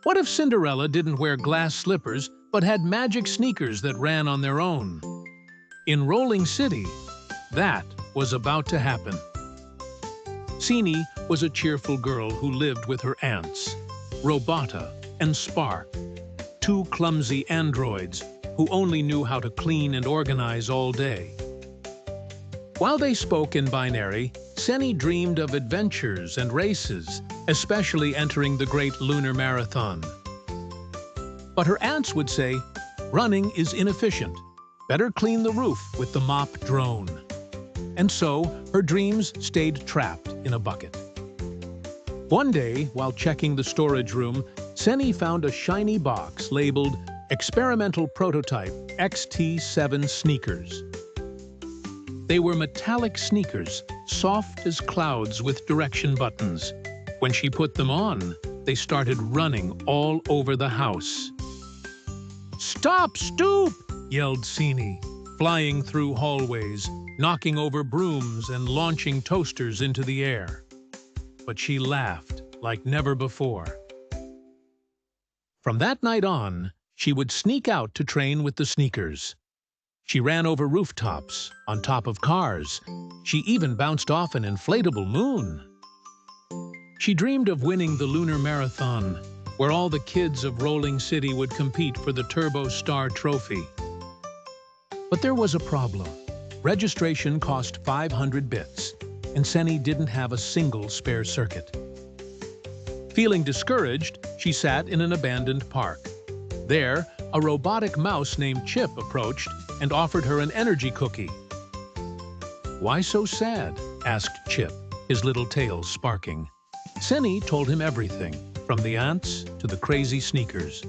What if Cinderella didn't wear glass slippers but had magic sneakers that ran on their own? In Rolling City, that was about to happen. Ceni was a cheerful girl who lived with her aunts, Robota and Spark, two clumsy androids who only knew how to clean and organize all day. While they spoke in binary, Ceni dreamed of adventures and races, especially entering the great Lunar Marathon. But her aunts would say, running is inefficient. Better clean the roof with the mop drone. And so, her dreams stayed trapped in a bucket. One day, while checking the storage room, Ceni found a shiny box labeled Experimental Prototype XT7 Sneakers. They were metallic sneakers, soft as clouds with direction buttons. When she put them on, they started running all over the house. "Stop! Stoop!" yelled Ceni, flying through hallways, knocking over brooms and launching toasters into the air. But she laughed like never before. From that night on, she would sneak out to train with the sneakers. She ran over rooftops, on top of cars. She even bounced off an inflatable moon. She dreamed of winning the Lunar Marathon, where all the kids of Rolling City would compete for the Turbo Star Trophy. But there was a problem. Registration cost 500 bits, and Ceni didn't have a single spare circuit. Feeling discouraged, she sat in an abandoned park. There, a robotic mouse named Chip approached and offered her an energy cookie. "Why so sad?" asked Chip, his little tail sparking. Ceni told him everything, from the ants to the crazy sneakers.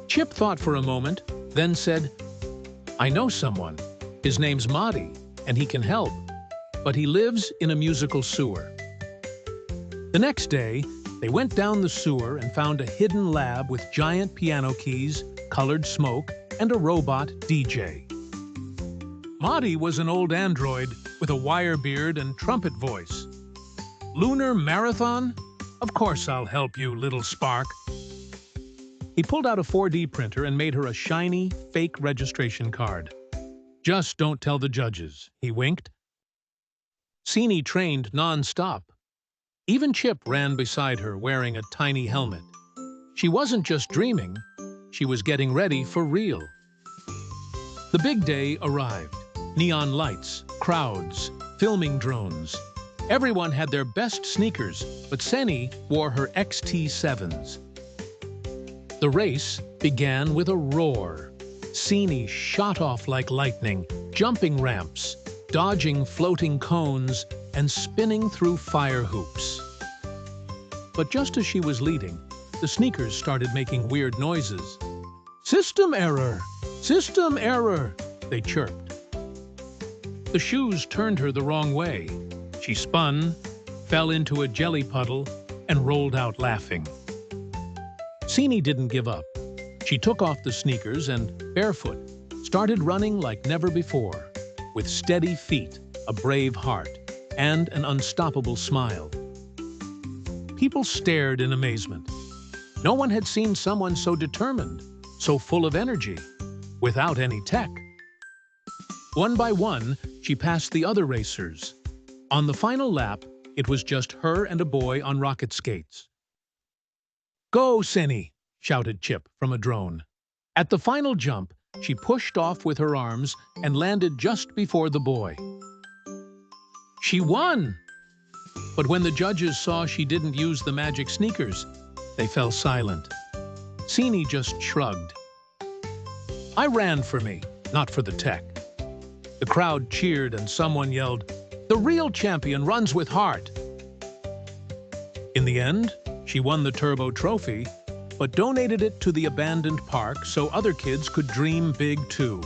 Chip thought for a moment, then said, "I know someone. His name's Moddy, and he can help, but he lives in a musical sewer." The next day, they went down the sewer and found a hidden lab with giant piano keys, colored smoke, and a robot DJ. Moddy was an old android with a wire beard and trumpet voice. "Lunar Marathon? Of course I'll help you, little Spark." He pulled out a 4D printer and made her a shiny, fake registration card. "Just don't tell the judges," he winked. Ceni trained non-stop. Even Chip ran beside her wearing a tiny helmet. She wasn't just dreaming, she was getting ready for real. The big day arrived. Neon lights, crowds, filming drones. Everyone had their best sneakers, but Ceni wore her XT7s. The race began with a roar. Ceni shot off like lightning, jumping ramps, dodging floating cones, and spinning through fire hoops. But just as she was leading, the sneakers started making weird noises. "System error! System error!" they chirped. The shoes turned her the wrong way. She spun, fell into a jelly puddle, and rolled out laughing. Ceni didn't give up. She took off the sneakers and, barefoot, started running like never before, with steady feet, a brave heart, and an unstoppable smile. People stared in amazement. No one had seen someone so determined, so full of energy, without any tech. One by one, she passed the other racers. On the final lap, it was just her and a boy on rocket skates. "Go, Ceni!" shouted Chip from a drone. At the final jump, she pushed off with her arms and landed just before the boy. She won! But when the judges saw she didn't use the magic sneakers, they fell silent. Ceni just shrugged. "I ran for me, not for the tech." The crowd cheered and someone yelled, "The real champion runs with heart!" In the end, she won the Turbo Trophy, but donated it to the abandoned park so other kids could dream big too.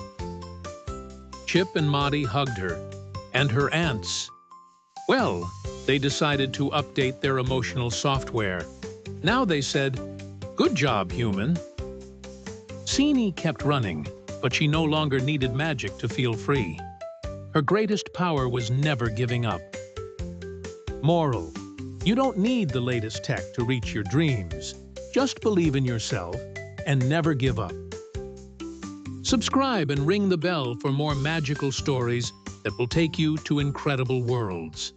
Chip and Moddy hugged her, and her aunts. Well, they decided to update their emotional software. Now they said, "Good job, human." Ceni kept running, but she no longer needed magic to feel free. Her greatest power was never giving up. Moral: you don't need the latest tech to reach your dreams. Just believe in yourself and never give up. Subscribe and ring the bell for more magical stories that will take you to incredible worlds.